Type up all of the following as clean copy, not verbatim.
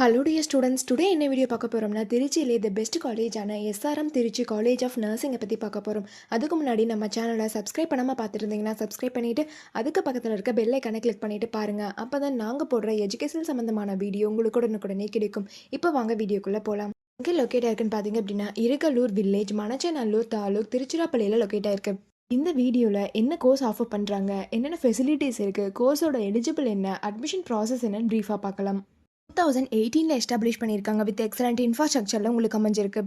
Hello dear students, today என்ன video பார்க்க போகிறோம்னா திருச்சியிலே தி பெஸ்ட் காலேஜான எஸ்ஆர்எம் திருச்சி காலேஜ் ஆஃப் நர்சிங்கை பற்றி பார்க்க போகிறோம். அதுக்கு முன்னாடி நம்ம சேனலை சப்ஸ்கிரைப் பண்ணாமல் பார்த்துட்டு இருந்தீங்கன்னா சப்ஸ்கிரைப் பண்ணிவிட்டு அதுக்கு பக்கத்தில் இருக்க பெல் ஐக்கானை கிளிக் பண்ணிவிட்டு பாருங்கள். அப்போ தான் நாங்கள் போடுற எஜுகேஷன் சம்மந்தமான வீடியோ உங்களுக்கு உடனுக்குடனே கிடைக்கும். இப்போ வாங்க வீடியோக்குள்ளே போகலாம். எங்கே லொக்கேட் ஆயிருக்குன்னு பார்த்தீங்க அப்படின்னா இருக்கலூர் வில்லேஜ், மணச்சநல்லூர் தாலுக், திருச்சிராப்பள்ளியில் லொக்கேட் ஆயிருக்கு. இந்த வீடியோவில் என்ன கோர்ஸ் ஆஃபர் பண்ணுறாங்க, என்னென்ன ஃபெசிலிட்டிஸ் இருக்குது, கோர்ஸோட எலிஜிபிள் என்ன, அட்மிஷன் ப்ராசஸ் என்னன்னு ப்ரீஃபாக பார்க்கலாம். 2018 எஸ்டாப்ளிஷ் பண்ணியிருக்காங்க. வித் எக்ஸலண்ட் இன்ஃப்ராஸ்ட்ரக்சரில் உங்களுக்கு அமைஞ்சிருக்கு.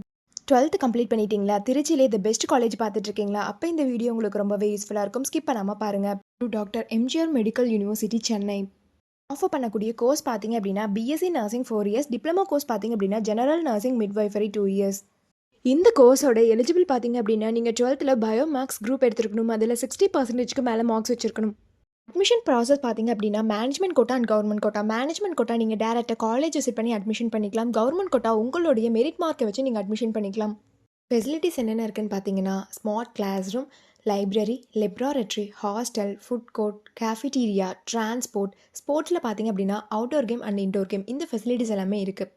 12th கம்ப்ளீட் பண்ணிட்டீங்களா, திருச்சியிலே தி பெஸ்ட் காலேஜ் பார்த்துட்டு இருக்கீங்களா, அப்போ இந்த வீடியோ உங்களுக்கு ரொம்பவே யூஸ்ஃபுல்லாக இருக்கும். ஸ்கிப் பண்ணாமல் பாருங்கள். Doctor MGR medical university Chennai offer பண்ணக்கூடிய கோர்ஸ் பார்த்தீங்க அப்படின்னா BSc nursing 4 years, diploma course பார்த்தீங்க அப்படின்னா ஜெனரல் நர்சிங் மிட்வைஃபரி 2 இயர்ஸ். இந்த கோர்ஸோட எலிஜிபிள் பார்த்தீங்க அப்படின்னா நீங்கள் 12th பயோமேக்ஸ் குரூப் எடுத்துருக்கணும். அதில் 60%க்கு மேலே மார்க்ஸ் வச்சிருக்கணும். அட்மிஷன் ப்ராசஸ் பார்த்தீங்க அப்படின்னா management quota and government quota. Management quota நீங்கள் டேரெக்டாக காலேஜ் விசிட் பண்ணி அட்மிஷன் பண்ணிக்கலாம். கவர்மெண்ட் கோட்டா உங்களுடைய மெரிட் மார்க்கை வச்சு நீங்கள் அட்மிஷன் பண்ணிக்கலாம். ஃபெசிலிட்டிஸ் என்னென்ன இருக்குன்னு பார்த்தீங்கன்னா smart class room, library, laboratory, hostel, food court, cafeteria, transport, ஸ்போர்ட்ஸில் பார்த்தீங்க அப்படின்னா outdoor game and indoor game, இந்த ஃபெசிலிட்டிஸ் எல்லாமே இருக்குது.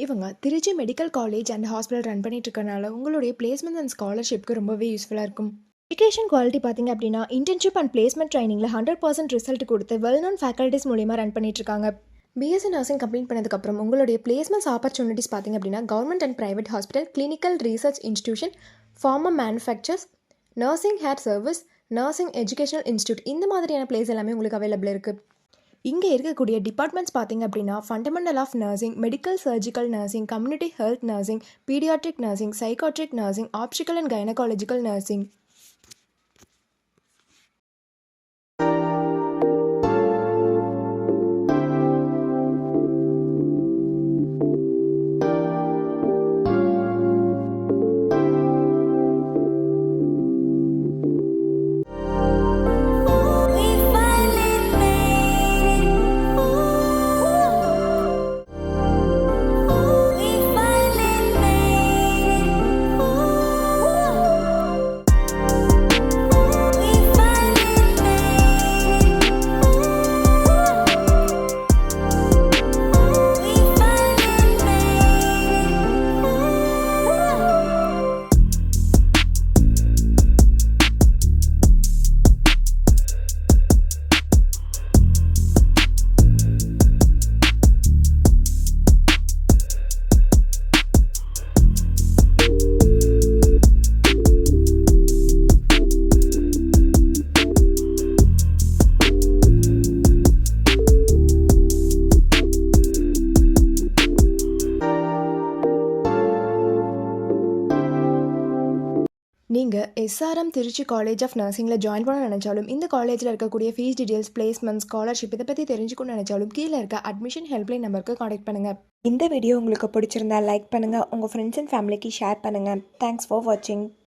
இவங்க Trichy medical college and hospital run பண்ணிட்டு இருக்கனால உங்களுடைய பிளேஸ்மெண்ட் அண்ட் ஸ்காலர்ஷிப்க்கு ரொம்பவே யூஸ்ஃபுல்லாக இருக்கும். எஜுகேஷன் குவாலிட்டி பார்த்தீங்க அப்படின்னா இன்டர்ன்ஷிப் அண்ட் பிளேஸ்மெண்ட் ட்ரைனிங்கில் 100% ரிசல்ட் கொடுத்து வெல் நோன் ஃபேக்கல்ட்டிஸ் மூலியமாக ரன் பண்ணிட்டுருக்காங்க. பிஎஸ்சி நர்சிங் கம்ப்ளீட் பண்ணதுக்கப்புறம் உங்களுடைய பிளேஸ்மெண்ட்ஸ் ஆப்பர்ச்சுனிட்டிஸ் பார்த்தீங்க அப்படின்னா government and private hospital, clinical research institution, pharma manufacturers, nursing hair service, nursing educational institute, இந்த மாதிரியான பிளேஸ் எல்லாமே உங்களுக்கு அவைலபிள் இருக்குது. இங்கே இருக்கக்கூடிய டிபார்ட்மெண்ட்ஸ் பார்த்தீங்க அப்படின்னா fundamental of nursing, medical surgical nursing, community health nursing, paediatric nursing, psychiatric nursing, optical and gynaecological nursing. நீங்கள் எஸ்ஆர்எம் திருச்சி காலேஜ் ஆஃப் நர்சிங்கில் ஜாயின் பண்ண நினச்சாலும், இந்த காலேஜில் இருக்கக்கூடிய ஃபீஸ் டீட்டெயில்ஸ், பிளேஸ்மெண்ட், ஸ்காலர்ஷிப் இதை பற்றி தெரிஞ்சுக்கணும்னு நினச்சாலும் கீழே இருக்க அட்மிஷன் ஹெல்ப்லைன் நம்பருக்கு காண்டாக்ட் பண்ணுங்கள். இந்த வீடியோ உங்களுக்கு பிடிச்சிருந்தா லைக் பண்ணுங்கள், உங்கள் ஃப்ரெண்ட்ஸ் அண்ட் ஃபேமிலிக்கு ஷேர் பண்ணுங்கள். தேங்க்ஸ் ஃபார் வாட்சிங்.